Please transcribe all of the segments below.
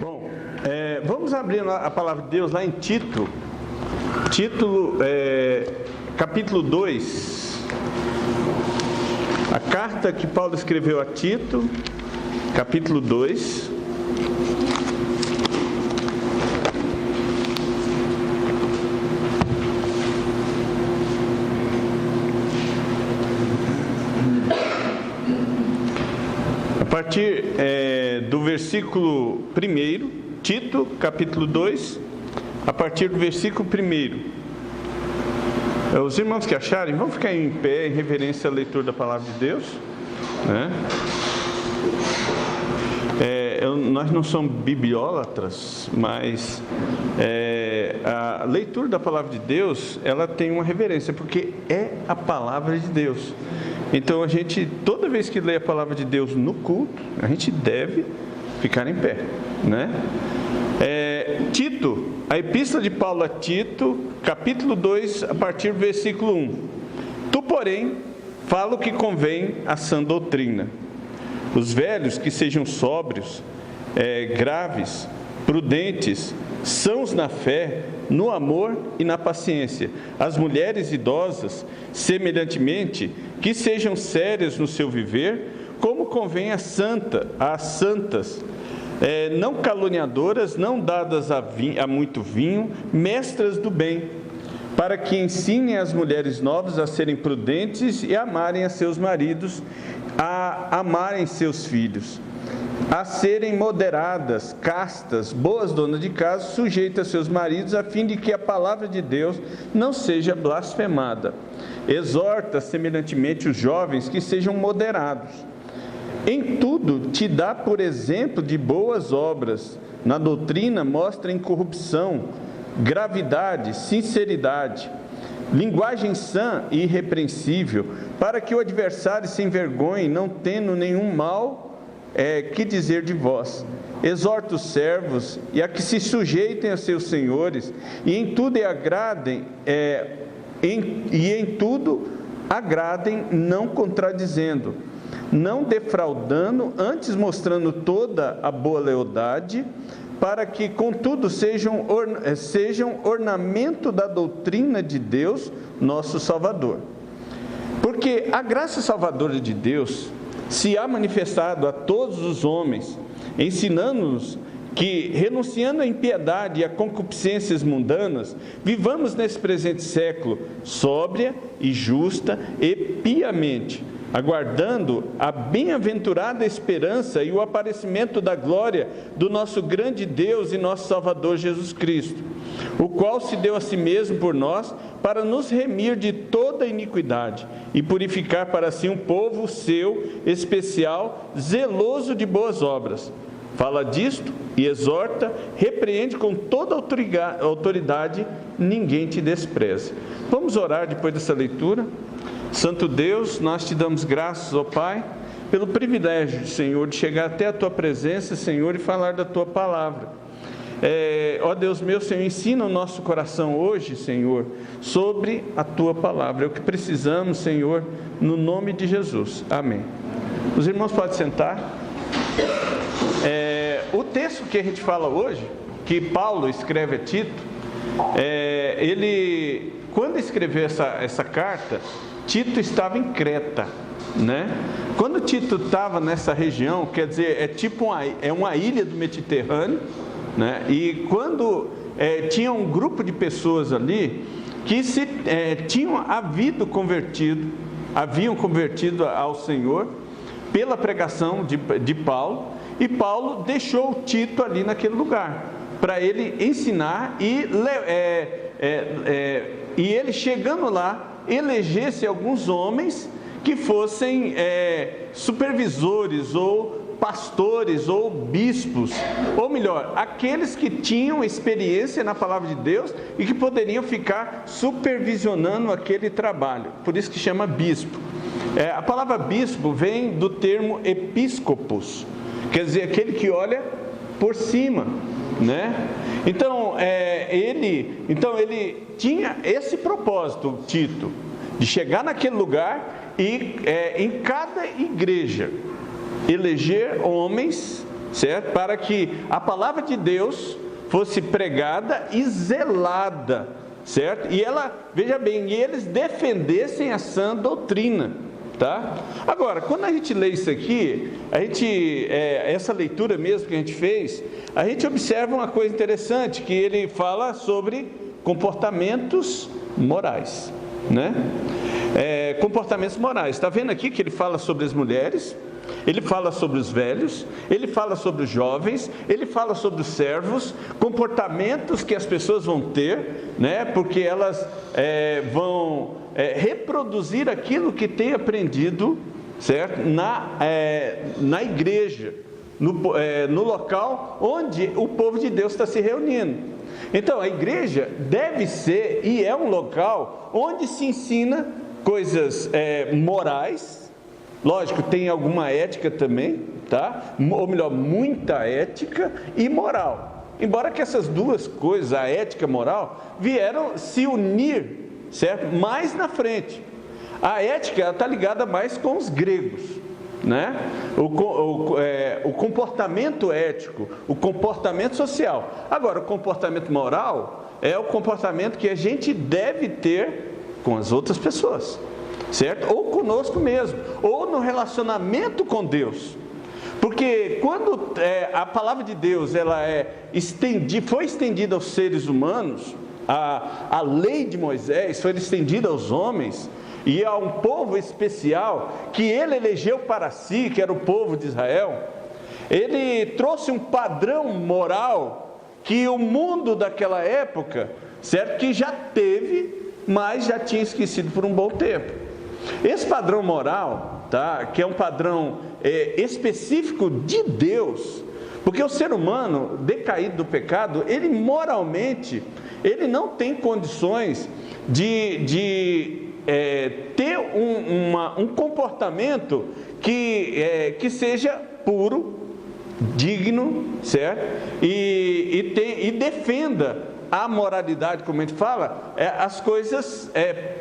Bom, vamos abrir a palavra de Deus lá em Tito, capítulo 2, a carta que Paulo escreveu a Tito, capítulo 2. A partir do versículo 1, Tito, capítulo 2, a partir do versículo 1. Os irmãos que acharem, vão ficar em pé em reverência à leitura da palavra de Deus, né? Nós não somos bibliólatras, mas a leitura da palavra de Deus, ela tem uma reverência, porque é a palavra de Deus. Então a gente, toda vez que lê a palavra de Deus no culto, a gente deve ficar em pé, né? Tito, a epístola de Paulo a Tito, capítulo 2, a partir do versículo 1. Tu, porém, fala o que convém à sã doutrina. Os velhos que sejam sóbrios, graves, prudentes, sãos na fé, no amor e na paciência. As mulheres idosas, semelhantemente, que sejam sérias no seu viver, como convém às santas, não caluniadoras, não dadas a muito vinho, mestras do bem, para que ensinem as mulheres novas a serem prudentes e amarem a seus maridos, a amarem seus filhos, a serem moderadas, castas, boas donas de casa, sujeitas a seus maridos, a fim de que a palavra de Deus não seja blasfemada. Exorta semelhantemente os jovens que sejam moderados. Em tudo te dá por exemplo de boas obras. Na doutrina mostra incorrupção, gravidade, sinceridade, linguagem sã e irrepreensível, para que o adversário se envergonhe, não tendo nenhum mal que dizer de vós. Exorta os servos e a que se sujeitem a seus senhores, e em tudo agradem, não contradizendo, não defraudando, antes mostrando toda a boa lealdade, para que, contudo, sejam ornamento da doutrina de Deus, nosso Salvador. Porque a graça salvadora de Deus se há manifestado a todos os homens, ensinando-nos que, renunciando à impiedade e a concupiscências mundanas, vivamos nesse presente século sóbria e justa e piamente, aguardando a bem-aventurada esperança e o aparecimento da glória do nosso grande Deus e nosso Salvador Jesus Cristo, o qual se deu a si mesmo por nós para nos remir de toda iniquidade e purificar para si um povo seu especial, zeloso de boas obras. Fala disto e exorta, repreende com toda autoridade, ninguém te despreze. Vamos orar depois dessa leitura. Santo Deus, nós te damos graças, ó Pai, pelo privilégio, Senhor, de chegar até a Tua presença, Senhor, e falar da Tua palavra. Ó Deus meu, Senhor, ensina o nosso coração hoje, Senhor, sobre a Tua palavra. É o que precisamos, Senhor, no nome de Jesus. Amém. Os irmãos podem sentar. O texto que a gente fala hoje, que Paulo escreve a Tito, ele, quando escreveu essa carta, Tito estava em Creta, né? Quando Tito estava nessa região, quer dizer, é tipo uma ilha do Mediterrâneo, né? E quando tinha um grupo de pessoas ali que haviam convertido ao Senhor pela pregação de Paulo, e Paulo deixou Tito ali naquele lugar para ele ensinar e ele, chegando lá, elegesse alguns homens que fossem supervisores ou pastores ou bispos, ou melhor, aqueles que tinham experiência na palavra de Deus e que poderiam ficar supervisionando aquele trabalho. Por isso que chama bispo. A palavra bispo vem do termo episcopos, quer dizer, aquele que olha por cima, né? Então ele tinha esse propósito, Tito, de chegar naquele lugar e em cada igreja eleger homens certo? Para que a palavra de Deus fosse pregada e zelada, certo? E ela, veja bem, e eles defendessem a sã doutrina, tá? Agora, quando a gente lê isso aqui, essa leitura mesmo que a gente fez, a gente observa uma coisa interessante, que ele fala sobre comportamentos morais, né? Comportamentos morais. Está vendo aqui que ele fala sobre as mulheres, ele fala sobre os velhos, ele fala sobre os jovens, ele fala sobre os servos, comportamentos que as pessoas vão ter, né? Porque elas vão reproduzir aquilo que tem aprendido, certo? Na igreja, no local onde o povo de Deus está se reunindo. Então, a igreja deve ser e é um local onde se ensina coisas morais. Lógico, tem alguma ética também, tá? Ou melhor, muita ética e moral. Embora que essas duas coisas, a ética e a moral, vieram se unir, certo? Mais na frente. A ética está ligada mais com os gregos, né? O comportamento ético, o comportamento social. Agora, o comportamento moral é o comportamento que a gente deve ter com as outras pessoas, certo? Ou conosco mesmo, ou no relacionamento com Deus. Porque quando a palavra de Deus foi estendida aos seres humanos, a lei de Moisés foi estendida aos homens, e a um povo especial que ele elegeu para si, que era o povo de Israel, ele trouxe um padrão moral que o mundo daquela época, certo? Que já teve, mas já tinha esquecido por um bom tempo. Esse padrão moral, tá? Que é um padrão específico de Deus, porque o ser humano decaído do pecado, ele moralmente, ele não tem condições de ter um comportamento que seja puro, digno, certo? E defenda a moralidade, como a gente fala, as coisas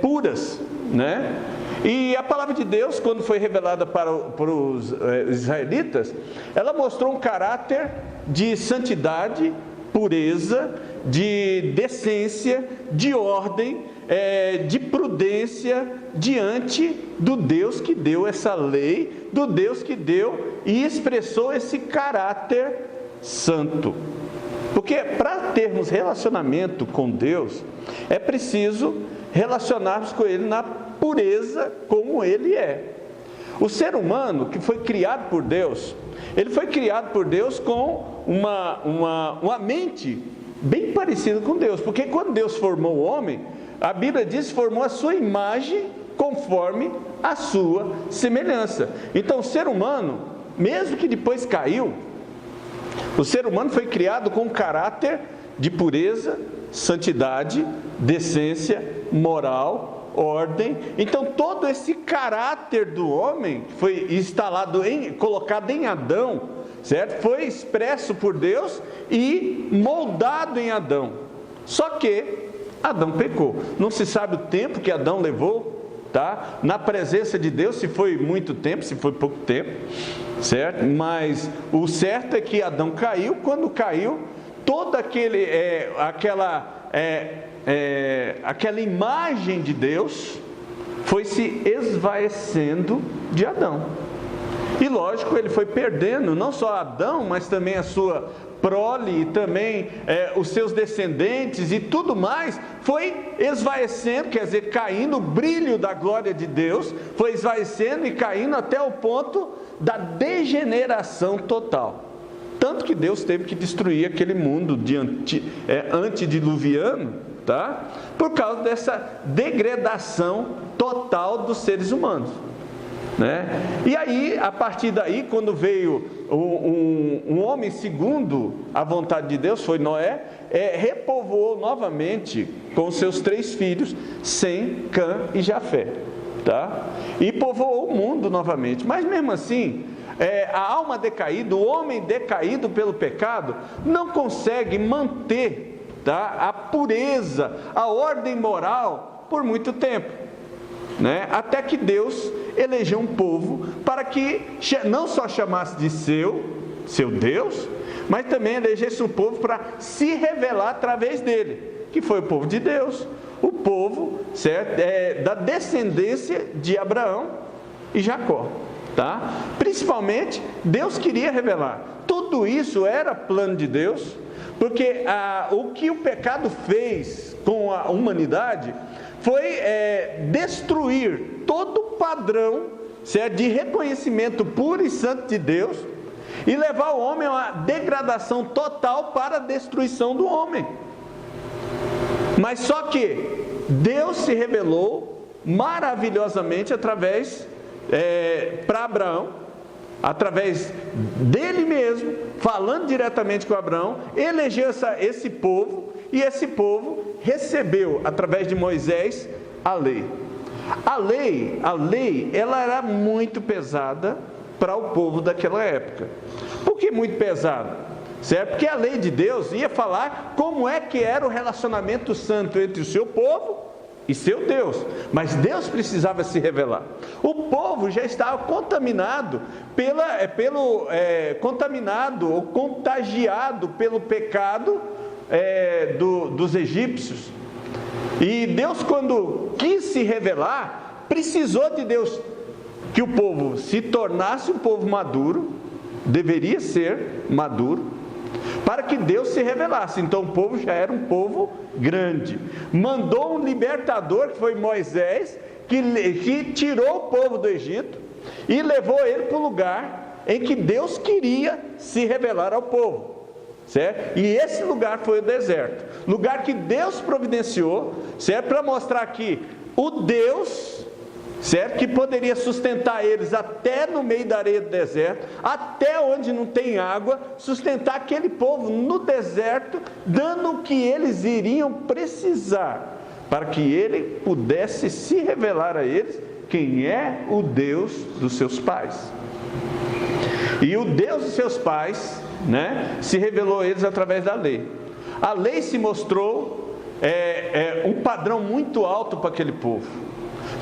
puras, né? E a palavra de Deus, quando foi revelada para os israelitas, ela mostrou um caráter de santidade, pureza, de decência, de ordem, de prudência diante do Deus que deu essa lei, do Deus que deu e expressou esse caráter santo. Porque para termos relacionamento com Deus, é preciso relacionarmos com Ele na pureza como Ele é. O ser humano que foi criado por Deus, ele foi criado por Deus com uma mente bem parecida com Deus. Porque quando Deus formou o homem, a Bíblia diz que formou a sua imagem conforme a sua semelhança. Então o ser humano, mesmo que depois caiu, o ser humano foi criado com um caráter de pureza, santidade, decência, moral, ordem. Então todo esse caráter do homem foi colocado em Adão, certo? Foi expresso por Deus e moldado em Adão. Só que Adão pecou. Não se sabe o tempo que Adão levou, tá? Na presença de Deus, se foi muito tempo, se foi pouco tempo, certo? Mas o certo é que Adão caiu. Quando caiu, toda aquela imagem de Deus foi se esvaecendo de Adão. E lógico, ele foi perdendo não só Adão, mas também a sua prole, e também os seus descendentes e tudo mais, foi esvaecendo, quer dizer, caindo, o brilho da glória de Deus foi esvaecendo e caindo até o ponto da degeneração total. Tanto que Deus teve que destruir aquele mundo antediluviano, tá? Por causa dessa degradação total dos seres humanos, né? E aí, a partir daí, quando veio um homem segundo a vontade de Deus, foi Noé, repovoou novamente com seus 3 filhos, Sem, Cã e Jafé, tá? E povoou o mundo novamente. Mas mesmo assim, a alma decaída, o homem decaído pelo pecado, não consegue manter, tá, a pureza, a ordem moral por muito tempo, né? Até que Deus elegeu um povo para que não só chamasse de seu, seu Deus, mas também elegesse um povo para se revelar através dele, que foi o povo de Deus, o povo, certo? Da descendência de Abraão e Jacó, tá? Principalmente, Deus queria revelar. Tudo isso era plano de Deus, porque o que o pecado fez com a humanidade foi destruir todo o padrão, certo, de reconhecimento puro e santo de Deus, e levar o homem a uma degradação total para a destruição do homem. Mas só que Deus se revelou maravilhosamente através para Abraão, através dele mesmo, falando diretamente com Abraão, elegeu esse povo, e esse povo recebeu, através de Moisés, a lei. A lei, ela era muito pesada para o povo daquela época. Por que muito pesada? Certo? Porque a lei de Deus ia falar como é que era o relacionamento santo entre o seu povo e seu Deus, mas Deus precisava se revelar. O povo já estava contaminado contaminado ou contagiado pelo pecado dos egípcios. E Deus, quando quis se revelar, precisou de Deus que o povo se tornasse um povo maduro, deveria ser maduro, para que Deus se revelasse. Então o povo já era um povo grande. Mandou um libertador, que foi Moisés, que tirou o povo do Egito e levou ele para o lugar em que Deus queria se revelar ao povo, certo? E esse lugar foi o deserto, lugar que Deus providenciou, certo? Para mostrar que o Deus, certo, que poderia sustentar eles até no meio da areia do deserto, até onde não tem água, sustentar aquele povo no deserto, dando o que eles iriam precisar, para que ele pudesse se revelar a eles quem é o Deus dos seus pais. E o Deus dos seus pais, né, se revelou a eles através da lei. A lei se mostrou um padrão muito alto para aquele povo.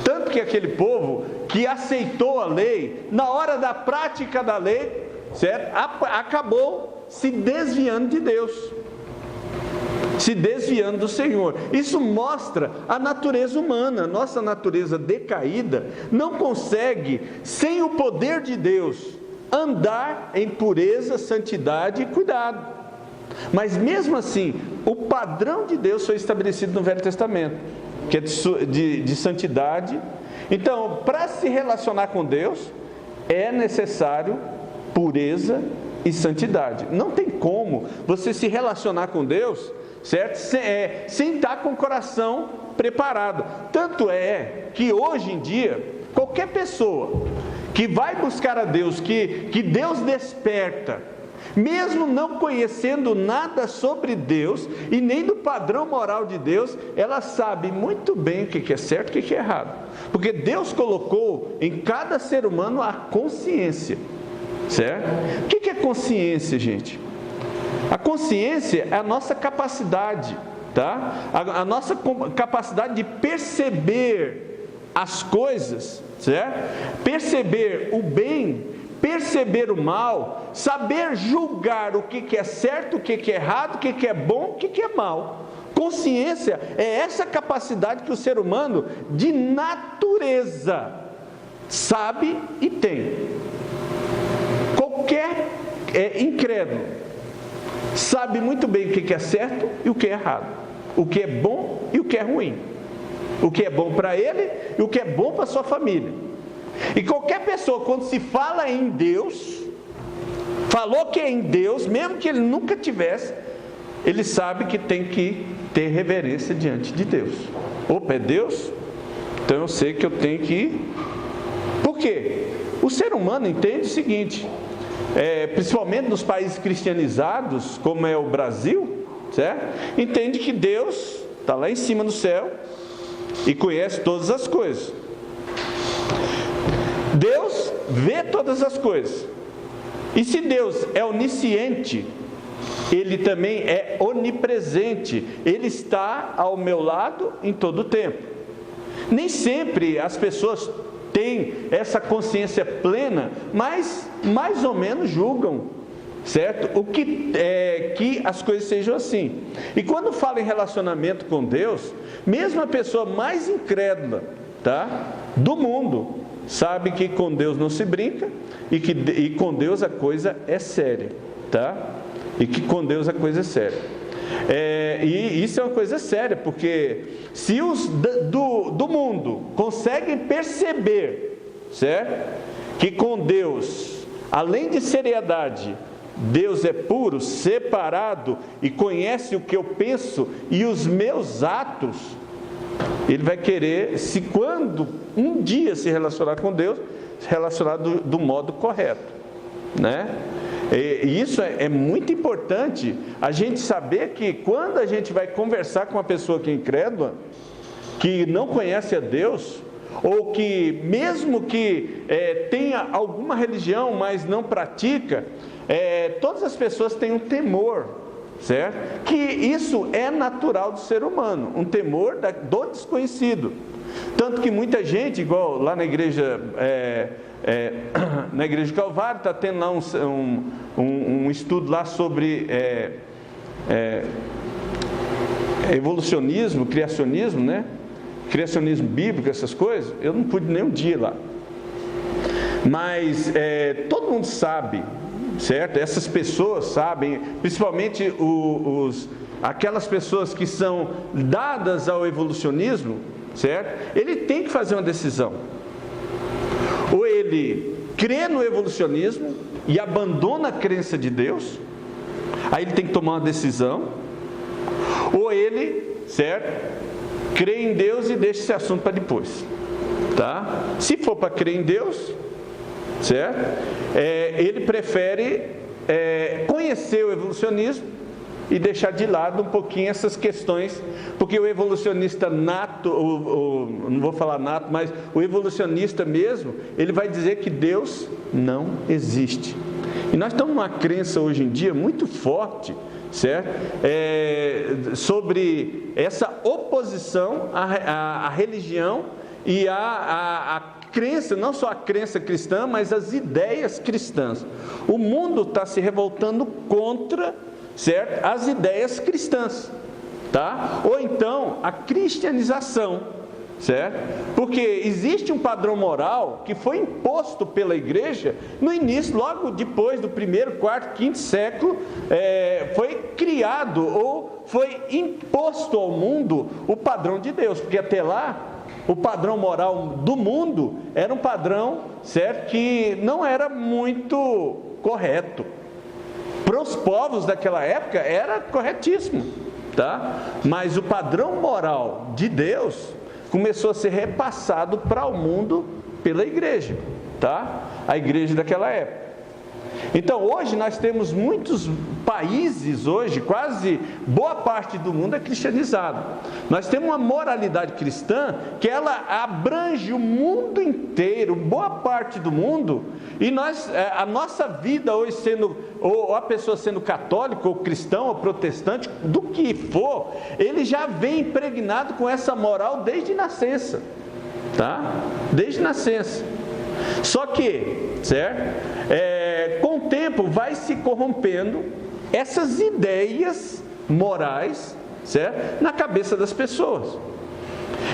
Tanto que aquele povo que aceitou a lei, na hora da prática da lei, certo? Acabou se desviando de Deus, se desviando do Senhor. Isso mostra a natureza humana. Nossa natureza decaída não consegue, sem o poder de Deus, andar em pureza, santidade e cuidado. Mas mesmo assim, o padrão de Deus foi estabelecido no Velho Testamento, que é de santidade. Então, para se relacionar com Deus, é necessário pureza e santidade. Não tem como você se relacionar com Deus, certo? Sem estar com o coração preparado. Tanto é que hoje em dia, qualquer pessoa que vai buscar a Deus, que Deus desperta, mesmo não conhecendo nada sobre Deus e nem do padrão moral de Deus, ela sabe muito bem o que é certo e o que é errado, porque Deus colocou em cada ser humano a consciência, certo? O que é consciência, gente? A consciência é a nossa capacidade, tá? A nossa capacidade de perceber as coisas, certo? Perceber o bem, perceber o mal, saber julgar o que é certo, o que é errado, o que é bom, o que é mal. Consciência é essa capacidade que o ser humano, de natureza, sabe e tem. Qualquer incrédulo sabe muito bem o que é certo e o que é errado, o que é bom e o que é ruim, o que é bom para ele e o que é bom para a sua família. E qualquer pessoa, quando se fala em Deus, falou que é em Deus, mesmo que ele nunca tivesse, ele sabe que tem que ter reverência diante de Deus. Opa, é Deus? Então eu sei que eu tenho que ir. Por quê? O ser humano entende o seguinte, principalmente nos países cristianizados, como é o Brasil, certo? Entende que Deus está lá em cima do céu e conhece todas as coisas. Deus vê todas as coisas. E se Deus é onisciente, Ele também é onipresente. Ele está ao meu lado em todo o tempo. Nem sempre as pessoas têm essa consciência plena, mas mais ou menos julgam certo? O que é que as coisas sejam assim. E quando fala em relacionamento com Deus, mesmo a pessoa mais incrédula, tá, do mundo, sabe que com Deus não se brinca e com Deus a coisa é séria, tá? E que com Deus a coisa é séria. E isso é uma coisa séria, porque se os do mundo conseguem perceber, certo? Que com Deus, além de seriedade, Deus é puro, separado e conhece o que eu penso e os meus atos, ele vai querer, se quando um dia se relacionar com Deus, se relacionar do modo correto, né? E isso é muito importante, a gente saber que quando a gente vai conversar com uma pessoa que é incrédula, que não conhece a Deus, ou que mesmo que tenha alguma religião, mas não pratica, todas as pessoas têm um temor, certo? Que isso é natural do ser humano, um temor do desconhecido. Tanto que muita gente, igual lá na igreja, na igreja de Calvário, está tendo lá um estudo lá sobre evolucionismo, criacionismo, né? Criacionismo bíblico, essas coisas. Eu não pude nem um dia lá. Mas todo mundo sabe, certo? Essas pessoas sabem, principalmente aquelas pessoas que são dadas ao evolucionismo, certo? Ele tem que fazer uma decisão. Ou ele crê no evolucionismo e abandona a crença de Deus, aí ele tem que tomar uma decisão. Ou ele, certo? Crê em Deus e deixa esse assunto para depois, tá? Se for para crer em Deus, certo? Ele prefere conhecer o evolucionismo e deixar de lado um pouquinho essas questões, porque o evolucionista nato, não vou falar nato, mas o evolucionista mesmo, ele vai dizer que Deus não existe. E nós estamos numa crença hoje em dia muito forte, certo? Sobre essa oposição à religião e à crença, não só a crença cristã, mas as ideias cristãs. O mundo está se revoltando contra, certo, as ideias cristãs, tá? Ou então a cristianização, certo? Porque existe um padrão moral que foi imposto pela igreja no início, logo depois do 1º, 4º, 5º século, foi criado ou foi imposto ao mundo o padrão de Deus, porque até lá o padrão moral do mundo era um padrão, certo, que não era muito correto. Para os povos daquela época era corretíssimo, tá? Mas o padrão moral de Deus começou a ser repassado para o mundo pela igreja, tá? A igreja daquela época. Então hoje nós temos muitos países, hoje quase boa parte do mundo é cristianizado. Nós temos uma moralidade cristã que ela abrange o mundo inteiro, boa parte do mundo, e a nossa vida hoje sendo, ou a pessoa sendo católica, ou cristão, ou protestante, do que for, ele já vem impregnado com essa moral desde nascença, tá? Desde nascença. Só que, certo? Com o tempo vai se corrompendo essas ideias morais, certo? Na cabeça das pessoas.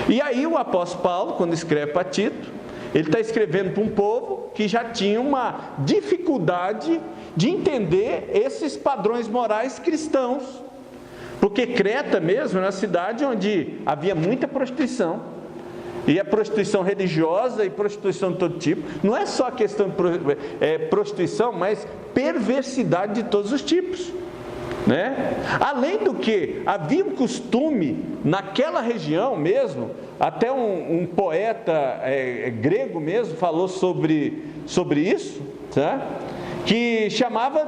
E aí o apóstolo Paulo, quando escreve para Tito, ele está escrevendo para um povo que já tinha uma dificuldade de entender esses padrões morais cristãos. Porque Creta mesmo era uma cidade onde havia muita prostituição. E a prostituição religiosa e prostituição de todo tipo. Não é só a questão de prostituição, mas perversidade de todos os tipos, né? Além do que, havia um costume naquela região mesmo, até um poeta grego mesmo falou sobre isso, tá? Que chamava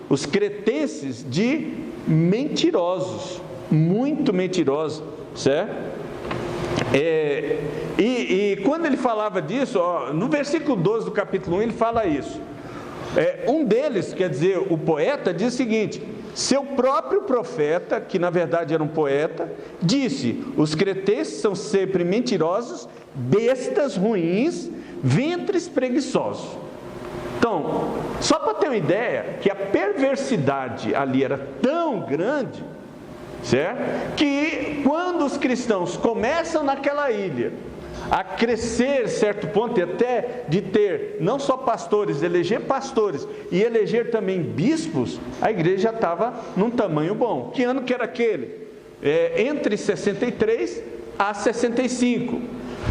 os cretenses de mentirosos, muito mentirosos, certo? E quando ele falava disso, no versículo 12 do capítulo 1, ele fala isso. Um deles, quer dizer, o poeta, diz o seguinte: seu próprio profeta, que na verdade era um poeta, disse: os cretenses são sempre mentirosos, bestas ruins, ventres preguiçosos. Então, só para ter uma ideia, que a perversidade ali era tão grande, certo? Que quando os cristãos começam naquela ilha a crescer certo ponto, e até de ter não só pastores, eleger pastores e eleger também bispos, a igreja já estava num tamanho bom. Que ano que era aquele? Entre 63 a 65,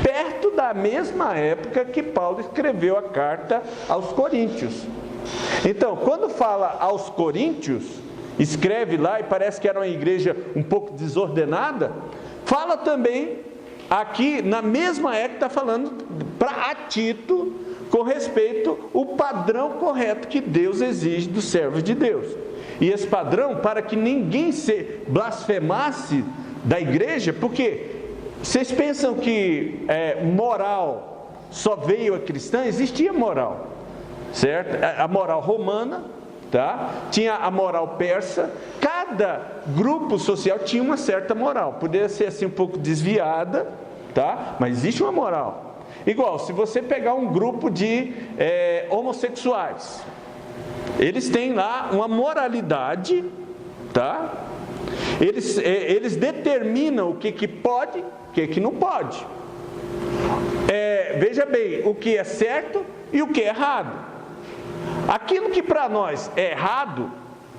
perto da mesma época que Paulo escreveu a carta aos Coríntios. Então, quando fala aos Coríntios, escreve lá, e parece que era uma igreja um pouco desordenada, fala também aqui, na mesma época, está falando para Tito, com respeito ao padrão correto que Deus exige dos servos de Deus. E esse padrão, para que ninguém se blasfemasse da igreja, porque vocês pensam que moral só veio a cristã? Existia moral, certo? A moral romana, tá? Tinha a moral persa. Cada grupo social tinha uma certa moral, poderia ser assim um pouco desviada, tá? Mas existe uma moral. Igual, se você pegar um grupo de homossexuais, eles têm lá uma moralidade, tá? Eles determinam o que pode, o que não pode. Veja bem, o que é certo e o que é errado. Aquilo que para nós é errado,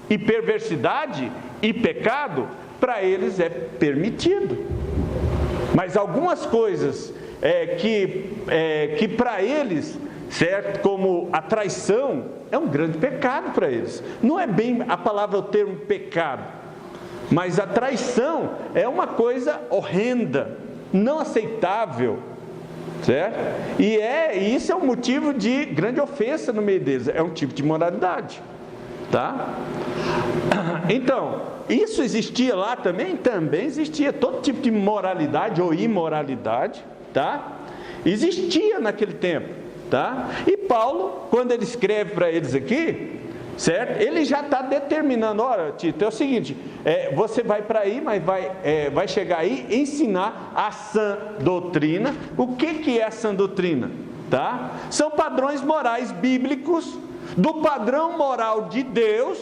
e perversidade e pecado, para eles é permitido. Mas algumas coisas que para eles, certo, como a traição, é um grande pecado para eles. Não é bem a palavra, o termo pecado, mas a traição é uma coisa horrenda, não aceitável, certo? E isso é um motivo de grande ofensa no meio deles, é um tipo de imoralidade, tá? Então, isso existia lá também? Também existia, todo tipo de moralidade ou imoralidade, tá? Existia naquele tempo, tá? E Paulo, quando ele escreve para eles aqui, certo? Ele já está determinando, olha, Tito, é o seguinte, você vai para aí, mas vai chegar aí ensinar a sã doutrina. O que é a sã doutrina? Tá? São padrões morais bíblicos, do padrão moral de Deus,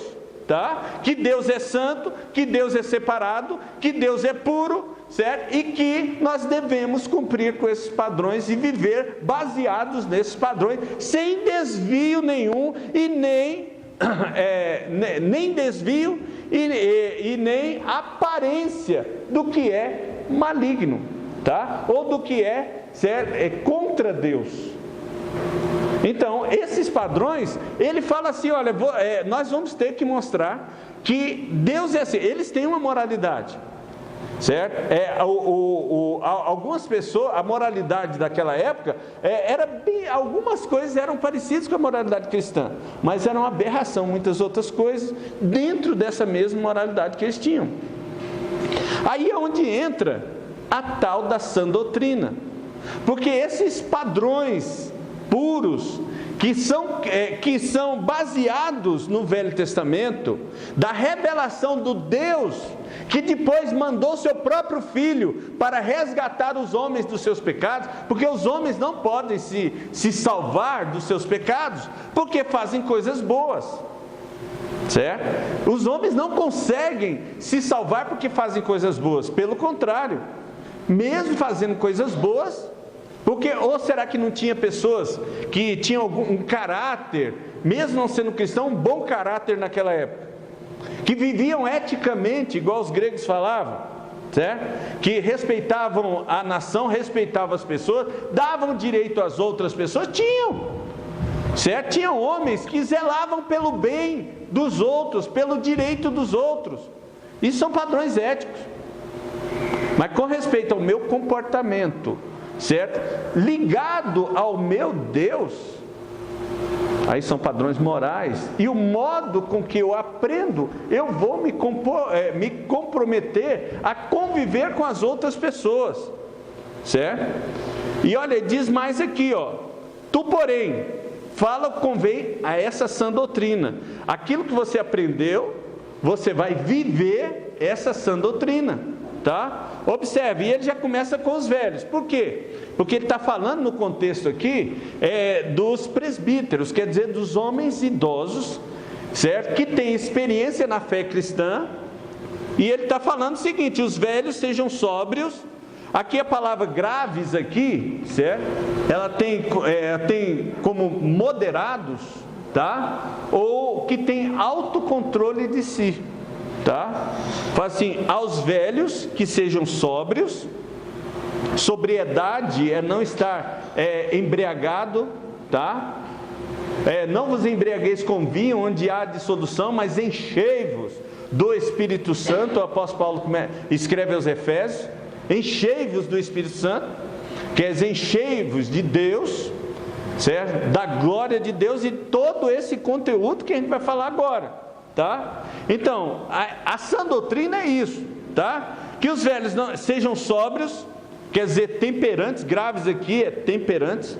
tá? Que Deus é santo, que Deus é separado, que Deus é puro, certo? E que nós devemos cumprir com esses padrões e viver baseados nesses padrões, sem desvio nenhum e nem desvio e nem aparência do que é maligno, tá? Ou do que certo? Contra Deus. Então, esses padrões, ele fala assim, olha, nós vamos ter que mostrar que Deus é assim. Eles têm uma moralidade, certo? Algumas pessoas, a moralidade daquela época, algumas coisas eram parecidas com a moralidade cristã, mas era uma aberração, muitas outras coisas, dentro dessa mesma moralidade que eles tinham. Aí é onde entra a tal da sã doutrina, porque esses padrões puros, que são baseados no Velho Testamento, da revelação do Deus, que depois mandou seu próprio Filho para resgatar os homens dos seus pecados, porque os homens não podem se salvar dos seus pecados, porque fazem coisas boas, certo? Os homens não conseguem se salvar porque fazem coisas boas, pelo contrário, mesmo fazendo coisas boas, porque, ou será que não tinha pessoas que tinham algum caráter, mesmo não sendo cristão, um bom caráter naquela época, que viviam eticamente, igual os gregos falavam, certo? Que respeitavam a nação, respeitavam as pessoas, davam direito às outras pessoas? Tinham, certo? Tinham homens que zelavam pelo bem dos outros, pelo direito dos outros. Isso são padrões éticos. Mas com respeito ao meu comportamento, certo? Ligado ao meu Deus, aí são padrões morais, e o modo com que eu aprendo, eu vou me comprometer a conviver com as outras pessoas, certo? E olha, diz mais aqui, ó, tu porém, fala o que convém a essa sã doutrina, aquilo que você aprendeu, você vai viver essa sã doutrina, tá? Observe, e ele já começa com os velhos. Por quê? Porque ele está falando no contexto aqui dos presbíteros, quer dizer, dos homens idosos, certo? Que têm experiência na fé cristã. E ele está falando o seguinte: os velhos sejam sóbrios. Aqui a palavra graves aqui, certo? Ela tem como moderados, tá? Ou que tem autocontrole de si, tá? Fala assim: aos velhos que sejam sóbrios. Sobriedade é não estar embriagado, tá? Não vos embriagueis com vinho, onde há dissolução, mas enchei-vos do Espírito Santo. O apóstolo Paulo escreve aos Efésios: enchei-vos do Espírito Santo, quer dizer, enchei-vos de Deus, certo? Da glória de Deus, e todo esse conteúdo que a gente vai falar agora, tá? Então, a sã doutrina é isso, tá? Que os velhos não sejam sóbrios, quer dizer, temperantes. Graves aqui é temperantes,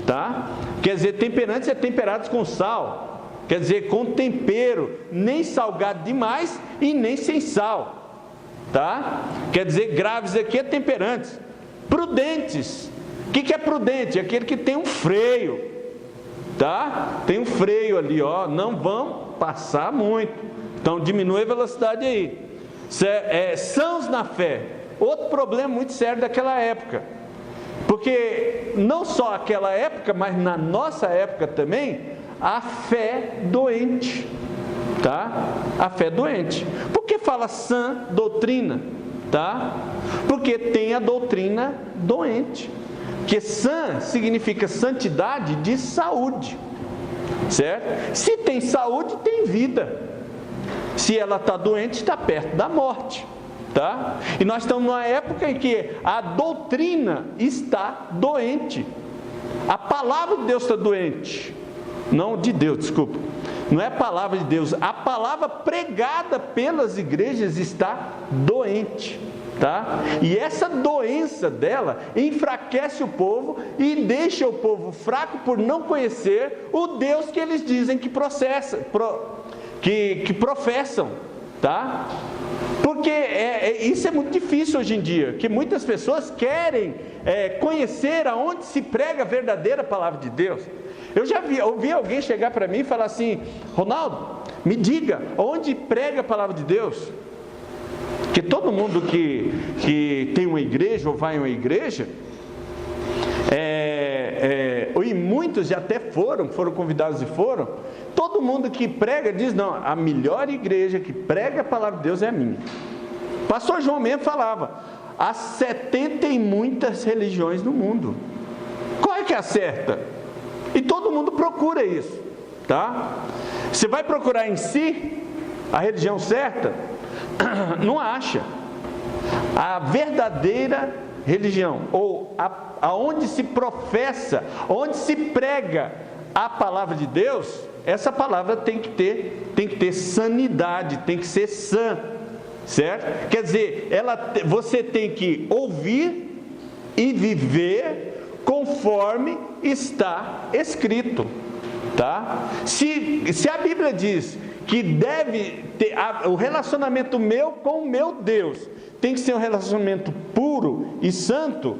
tá? Quer dizer, temperantes é temperados com sal, quer dizer, com tempero, nem salgado demais e nem sem sal, tá? Quer dizer, graves aqui é temperantes. Prudentes. O que é prudente? Aquele que tem um freio, tá? Tem um freio ali, ó, não vão passar muito, então diminui a velocidade aí. Sãos na fé. Outro problema muito sério daquela época, porque não só aquela época, mas na nossa época também, a fé doente, tá? A fé doente. Por que fala sã doutrina, tá? Porque tem a doutrina doente, que sã significa santidade de saúde, certo? Se tem saúde, tem vida. Se ela está doente, está perto da morte, tá? E nós estamos numa época em que a doutrina está doente. A palavra de Deus está doente. Não de Deus, desculpa. Não é a palavra de Deus. A palavra pregada pelas igrejas está doente, tá? E essa doença dela enfraquece o povo e deixa o povo fraco por não conhecer o Deus que eles dizem que professam, tá? Porque isso é muito difícil hoje em dia, que muitas pessoas querem conhecer aonde se prega a verdadeira palavra de Deus. Eu já ouvi alguém chegar para mim e falar assim: Ronaldo, me diga, onde prega a palavra de Deus? Porque todo mundo que tem uma igreja ou vai em uma igreja, e muitos já até foram convidados e foram, todo mundo que prega diz: não, a melhor igreja que prega a palavra de Deus é a minha. Pastor João mesmo falava: há 70 e muitas religiões no mundo, qual é que é a certa? E todo mundo procura isso, tá? Você vai procurar em si a religião certa, não acha. A verdadeira religião, ou aonde se professa, onde se prega a palavra de Deus, essa palavra tem que ter sanidade, tem que ser sã, certo? Quer dizer, você tem que ouvir e viver conforme está escrito, tá? Se a Bíblia diz que deve ter o relacionamento meu com o meu Deus tem que ser um relacionamento puro e santo,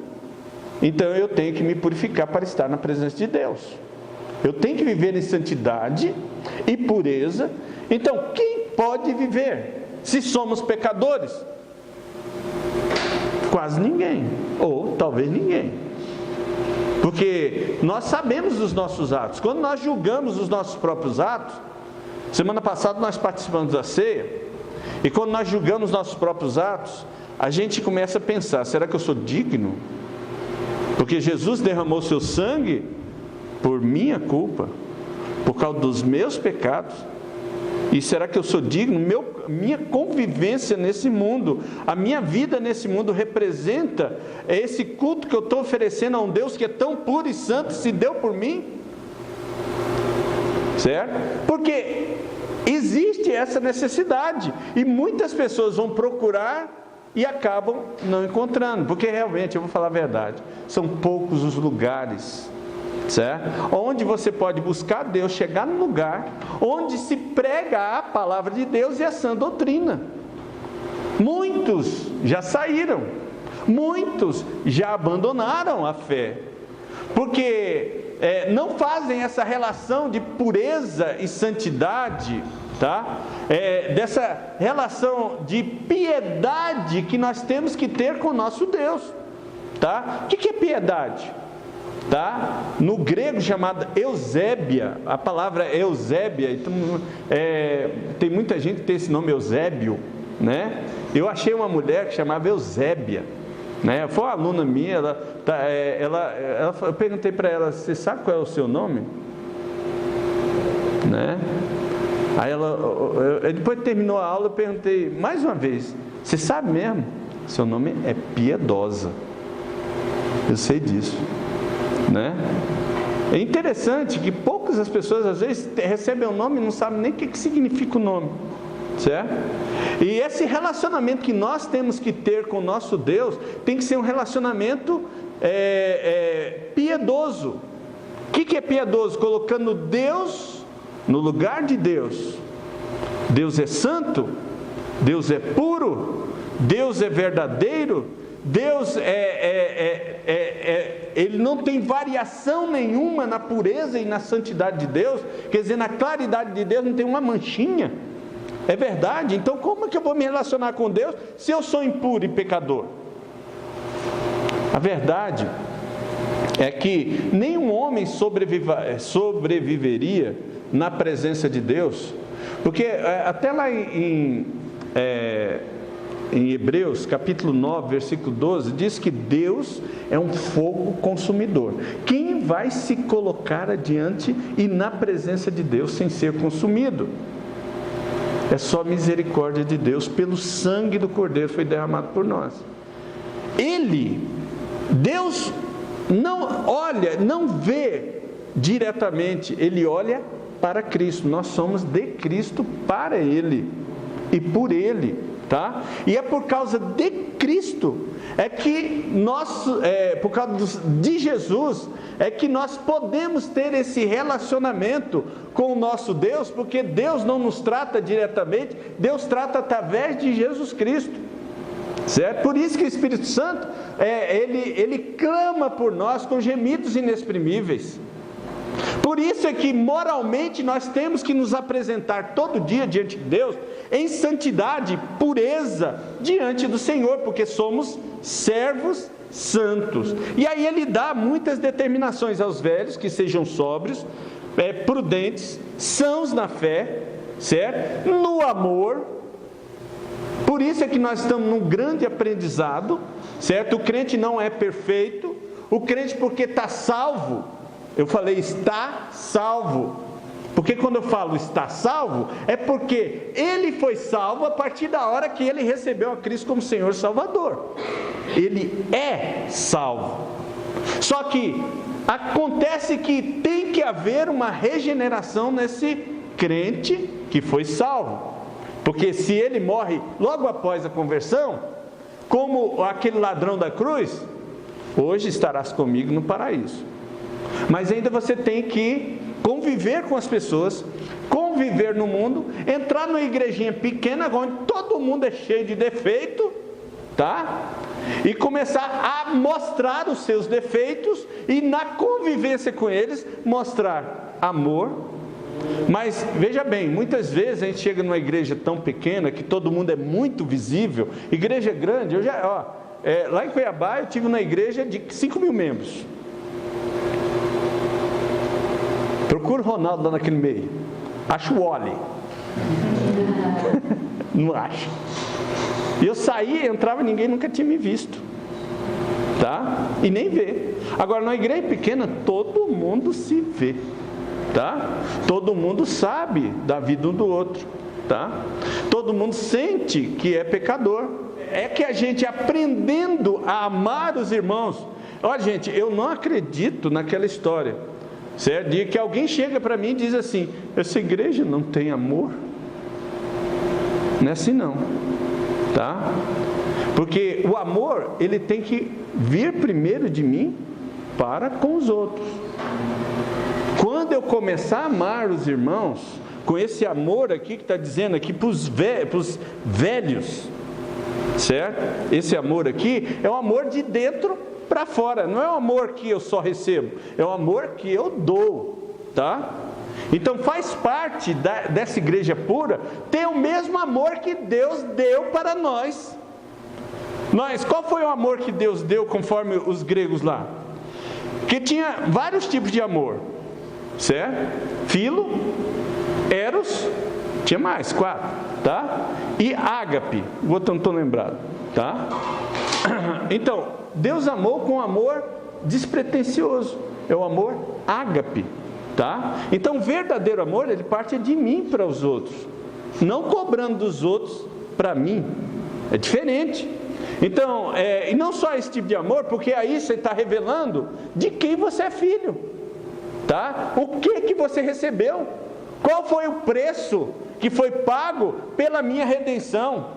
então eu tenho que me purificar para estar na presença de Deus. Eu tenho que viver em santidade e pureza. Então, quem pode viver se somos pecadores? Quase ninguém, ou talvez ninguém. Porque nós sabemos dos nossos atos. Quando nós julgamos os nossos próprios atos, semana passada nós participamos da ceia, e quando nós julgamos os nossos próprios atos, a gente começa a pensar: será que eu sou digno? Porque Jesus derramou seu sangue por minha culpa, por causa dos meus pecados. E será que eu sou digno? Minha convivência nesse mundo, a minha vida nesse mundo representa esse culto que eu estou oferecendo a um Deus que é tão puro e santo, se deu por mim? Certo? Porque existe essa necessidade, e muitas pessoas vão procurar e acabam não encontrando, porque realmente, eu vou falar a verdade, são poucos os lugares, certo? Onde você pode buscar Deus, chegar no lugar onde se prega a palavra de Deus e a sã doutrina. Muitos já saíram, muitos já abandonaram a fé, porque não fazem essa relação de pureza e santidade, tá? Dessa relação de piedade que nós temos que ter com o nosso Deus, tá? O que é piedade? Tá? No grego chamado Eusébia, a palavra Eusébia, então, tem muita gente que tem esse nome Eusébio, né? Eu achei uma mulher que chamava Eusébia, né? Foi uma aluna minha, eu perguntei para ela, você sabe qual é o seu nome? Né? Aí depois que terminou a aula, eu perguntei mais uma vez, você sabe mesmo? Seu nome é Piedosa. Eu sei disso. Né? É interessante que poucas as pessoas às vezes recebem o nome e não sabem nem o que significa o nome, certo? E esse relacionamento que nós temos que ter com o nosso Deus tem que ser um relacionamento piedoso. O que é piedoso? Colocando Deus no lugar de Deus. Deus é santo, Deus é puro, Deus é verdadeiro, Deus Ele não tem variação nenhuma na pureza e na santidade de Deus, quer dizer, na claridade de Deus não tem uma manchinha, é verdade. Então como é que eu vou me relacionar com Deus se eu sou impuro e pecador? A verdade é que nenhum homem sobreviveria na presença de Deus, porque até lá em Hebreus, capítulo 9, versículo 12, diz que Deus é um fogo consumidor. Quem vai se colocar adiante e na presença de Deus sem ser consumido? É só a misericórdia de Deus, pelo sangue do Cordeiro foi derramado por nós. Deus não olha, não vê diretamente, Ele olha para Cristo. Nós somos de Cristo para Ele e por Ele. Tá? E é por causa de Cristo, por causa de Jesus, é que nós podemos ter esse relacionamento com o nosso Deus, porque Deus não nos trata diretamente, Deus trata através de Jesus Cristo, certo? Por isso que o Espírito Santo, ele clama por nós com gemidos inexprimíveis. Por isso é que moralmente nós temos que nos apresentar todo dia diante de Deus em santidade, pureza diante do Senhor, porque somos servos santos. E aí ele dá muitas determinações aos velhos, que sejam sóbrios, prudentes, sãos na fé, certo? No amor. Por isso é que nós estamos num grande aprendizado, certo? O crente não é perfeito, o crente porque está salvo, eu falei está salvo, porque quando eu falo está salvo, é porque ele foi salvo a partir da hora que ele recebeu a Cristo como Senhor e Salvador. Ele é salvo. Só que acontece que tem que haver uma regeneração nesse crente que foi salvo. Porque se ele morre logo após a conversão, como aquele ladrão da cruz, hoje estarás comigo no paraíso. Mas ainda você tem que conviver com as pessoas, conviver no mundo, entrar numa igrejinha pequena, onde todo mundo é cheio de defeito, tá? E começar a mostrar os seus defeitos e na convivência com eles, mostrar amor. Mas veja bem, muitas vezes a gente chega numa igreja tão pequena, que todo mundo é muito visível, igreja grande, lá em Cuiabá eu tive uma igreja de 5.000 membros. Procura o Ronaldo lá naquele meio. Acho o Wally. Não acho. E eu saí, entrava, ninguém nunca tinha me visto. Tá? E nem vê. Agora, na igreja pequena, todo mundo se vê. Tá? Todo mundo sabe da vida um do outro. Tá? Todo mundo sente que é pecador. É que a gente aprendendo a amar os irmãos. Olha, gente, eu não acredito naquela história, certo? De que alguém chega para mim e diz assim: essa igreja não tem amor. Não é assim não, tá? Porque o amor, ele tem que vir primeiro de mim para com os outros. Quando eu começar a amar os irmãos, com esse amor aqui que está dizendo aqui para os velhos, certo? Esse amor aqui é um amor de dentro para fora, não é um amor que eu só recebo, é um amor que eu dou, tá? Então faz parte dessa igreja pura ter o mesmo amor que Deus deu para nós. Qual foi o amor que Deus deu conforme os gregos lá? Que tinha vários tipos de amor, certo? Filo, eros, tinha mais, 4, tá? E ágape, o outro não estou lembrado, tá? Então, Deus amou com amor despretensioso, é o amor ágape, tá? Então, o verdadeiro amor, ele parte de mim para os outros, não cobrando dos outros para mim, é diferente. Então, e não só esse tipo de amor, porque aí você está revelando de quem você é filho, tá? O que você recebeu, qual foi o preço que foi pago pela minha redenção,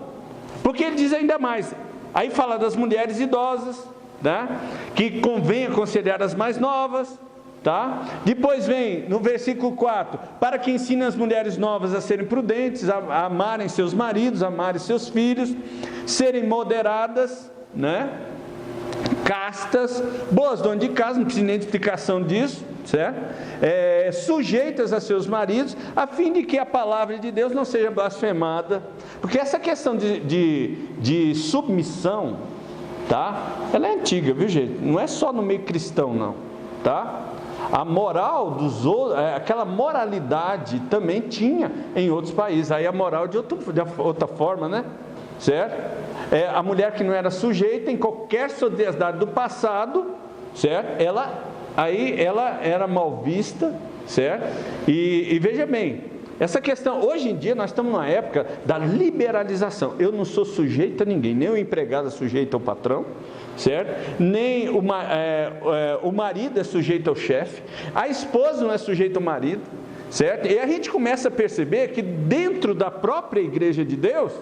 porque ele diz ainda mais, aí fala das mulheres idosas, tá? Que convém aconselhar as mais novas, tá? Depois vem no versículo 4, para que ensine as mulheres novas a serem prudentes, a amarem seus maridos, a amarem seus filhos, serem moderadas, né? Castas, boas donas de casa, não precisa nem de explicação disso, certo? Sujeitas a seus maridos, a fim de que a palavra de Deus não seja blasfemada, porque essa questão de submissão, tá? Ela é antiga, viu, gente? Não é só no meio cristão, não, tá? A moral dos outros, aquela moralidade também tinha em outros países, aí a moral de outra forma, né? Certo? A mulher que não era sujeita em qualquer sociedade do passado, certo? Ela era mal vista, certo? E veja bem, essa questão, hoje em dia nós estamos numa época da liberalização. Eu não sou sujeito a ninguém, nem o empregado é sujeito ao patrão, certo? Nem o marido é sujeito ao chefe, a esposa não é sujeita ao marido, certo? E a gente começa a perceber que dentro da própria igreja de Deus,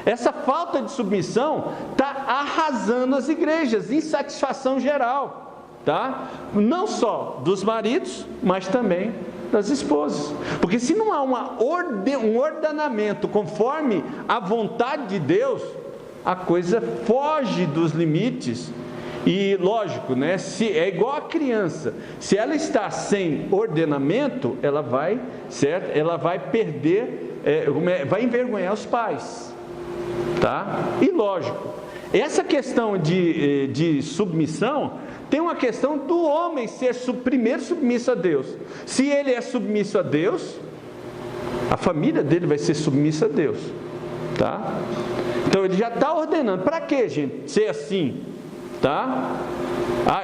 essa falta de submissão está arrasando as igrejas, insatisfação geral, tá? Não só dos maridos, mas também das esposas, porque se não há um ordenamento conforme a vontade de Deus, a coisa foge dos limites. E lógico, né? Se é igual a criança, se ela está sem ordenamento, ela vai, certo? Ela vai perder, vai envergonhar os pais, tá? E lógico, essa questão de submissão tem uma questão do homem ser primeiro submisso a Deus. Se ele é submisso a Deus, a família dele vai ser submissa a Deus, tá? Então ele já está ordenando. Para quê, gente? Ser assim, tá?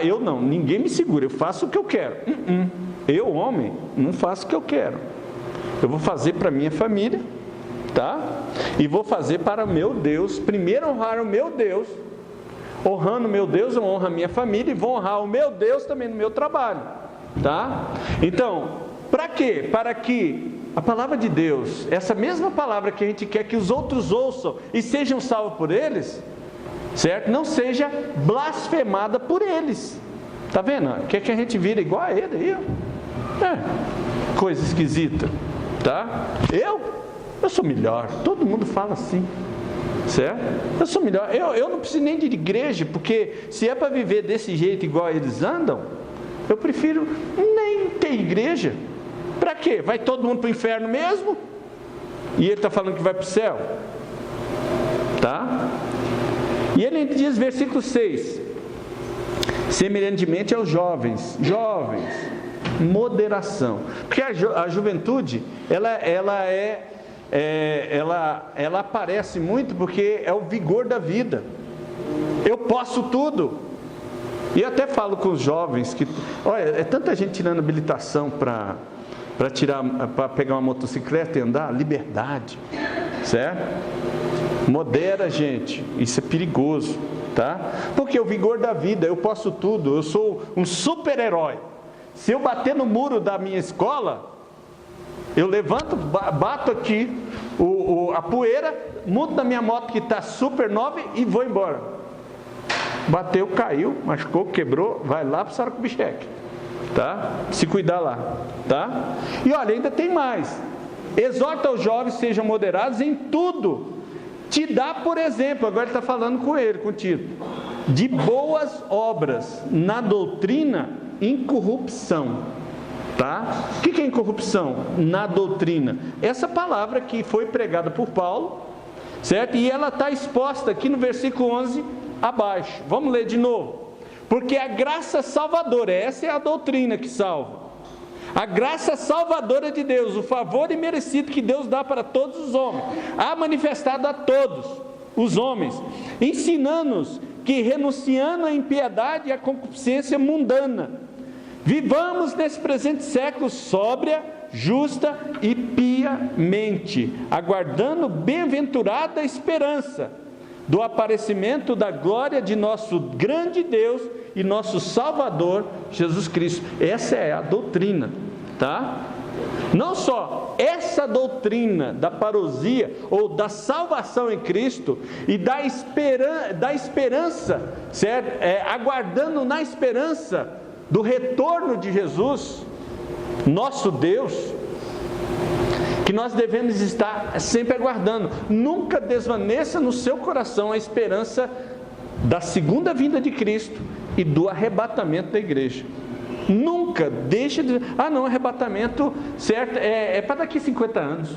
Eu não, ninguém me segura, eu faço o que eu quero. Eu, homem, não faço o que eu quero. Eu vou fazer para minha família, tá? E vou fazer para o meu Deus. Primeiro honrar o meu Deus. Honrando o meu Deus, eu honro a minha família e vou honrar o meu Deus também no meu trabalho, tá? Então, para quê? Para que a palavra de Deus, essa mesma palavra que a gente quer que os outros ouçam e sejam salvos por eles, certo? Não seja blasfemada por eles. Tá vendo? Quer que a gente vira igual a ele aí, ó. Coisa esquisita, tá? Eu sou melhor, todo mundo fala assim, certo? Eu sou melhor, eu não preciso nem de igreja, porque se é para viver desse jeito igual eles andam, eu prefiro nem ter igreja. Para quê? Vai todo mundo para o inferno mesmo? E ele está falando que vai para o céu, tá? E ele diz, versículo 6, semelhantemente aos jovens, moderação, porque a juventude, ela aparece muito porque é o vigor da vida. Eu posso tudo. E eu até falo com os jovens que, olha, é tanta gente tirando habilitação para pegar uma motocicleta e andar, liberdade, certo? Modera, gente, isso é perigoso, tá? Porque o vigor da vida, eu posso tudo, eu sou um super-herói. Se eu bater no muro da minha escola, eu levanto, bato aqui a poeira, mudo da minha moto que está super nova e vou embora. Bateu, caiu, machucou, quebrou, vai lá para o Saracubicheque, tá? Se cuidar lá, tá? E olha, ainda tem mais. Exorta os jovens, sejam moderados em tudo. te dá, por exemplo, agora ele está falando com ele, com Tito, de boas obras na doutrina, incorrupção. Tá? O que é incorrupção? Na doutrina. Essa palavra que foi pregada por Paulo, certo? E ela está exposta aqui no versículo 11 abaixo. Vamos ler de novo. Porque a graça salvadora, essa é a doutrina que salva. A graça salvadora de Deus, o favor imerecido que Deus dá para todos os homens, há manifestado a todos os homens, ensinando-nos que, renunciando à impiedade e à concupiscência mundana, vivamos nesse presente século sóbria, justa e piamente, aguardando bem-aventurada esperança do aparecimento da glória de nosso grande Deus e nosso Salvador, Jesus Cristo. Essa é a doutrina, tá? Não só essa doutrina da parousia, ou da salvação em Cristo, e da esperança, certo? Aguardando na esperança do retorno de Jesus, nosso Deus, que nós devemos estar sempre aguardando. Nunca desvaneça no seu coração a esperança da segunda vinda de Cristo e do arrebatamento da igreja. Nunca deixe de... não, arrebatamento, certo? É para daqui 50 anos.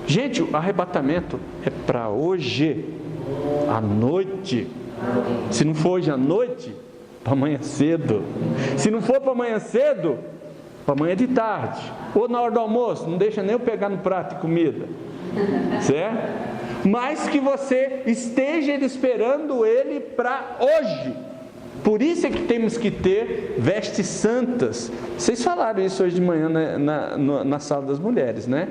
Gente, o arrebatamento é para hoje, à noite. Se não for hoje à noite, para amanhã cedo. Se não for para amanhã cedo, para amanhã de tarde, ou na hora do almoço. Não deixa nem eu pegar no prato de comida, certo? Mas que você esteja esperando Ele para hoje. Por isso é que temos que ter vestes santas. Vocês falaram isso hoje de manhã na sala das mulheres, né?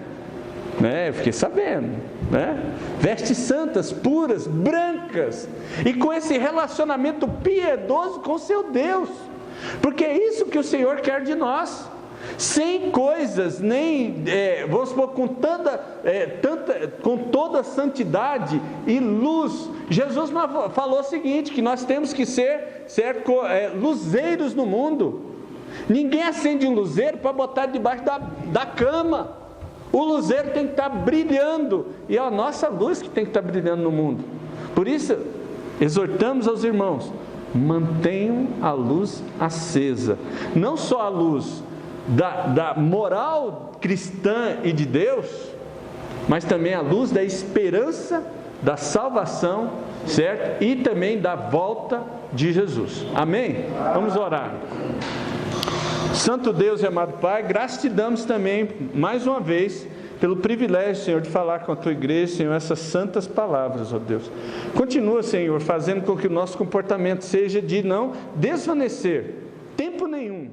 Eu fiquei sabendo, né? Vestes santas, puras, brancas, e com esse relacionamento piedoso com seu Deus, porque é isso que o Senhor quer de nós. Sem coisas, nem, vamos supor, com toda santidade e luz. Jesus falou o seguinte, que nós temos que ser luzeiros no mundo. Ninguém acende um luzeiro para botar debaixo da cama. O luzeiro tem que estar brilhando, e é a nossa luz que tem que estar brilhando no mundo. Por isso, exortamos aos irmãos, mantenham a luz acesa, não só a luz da moral cristã e de Deus, mas também a luz da esperança, da salvação, certo? E também da volta de Jesus. Amém? Vamos orar. Santo Deus e amado Pai, graças te damos também, mais uma vez, pelo privilégio, Senhor, de falar com a Tua igreja, Senhor, essas santas palavras, ó Deus. Continua, Senhor, fazendo com que o nosso comportamento seja de não desvanecer tempo nenhum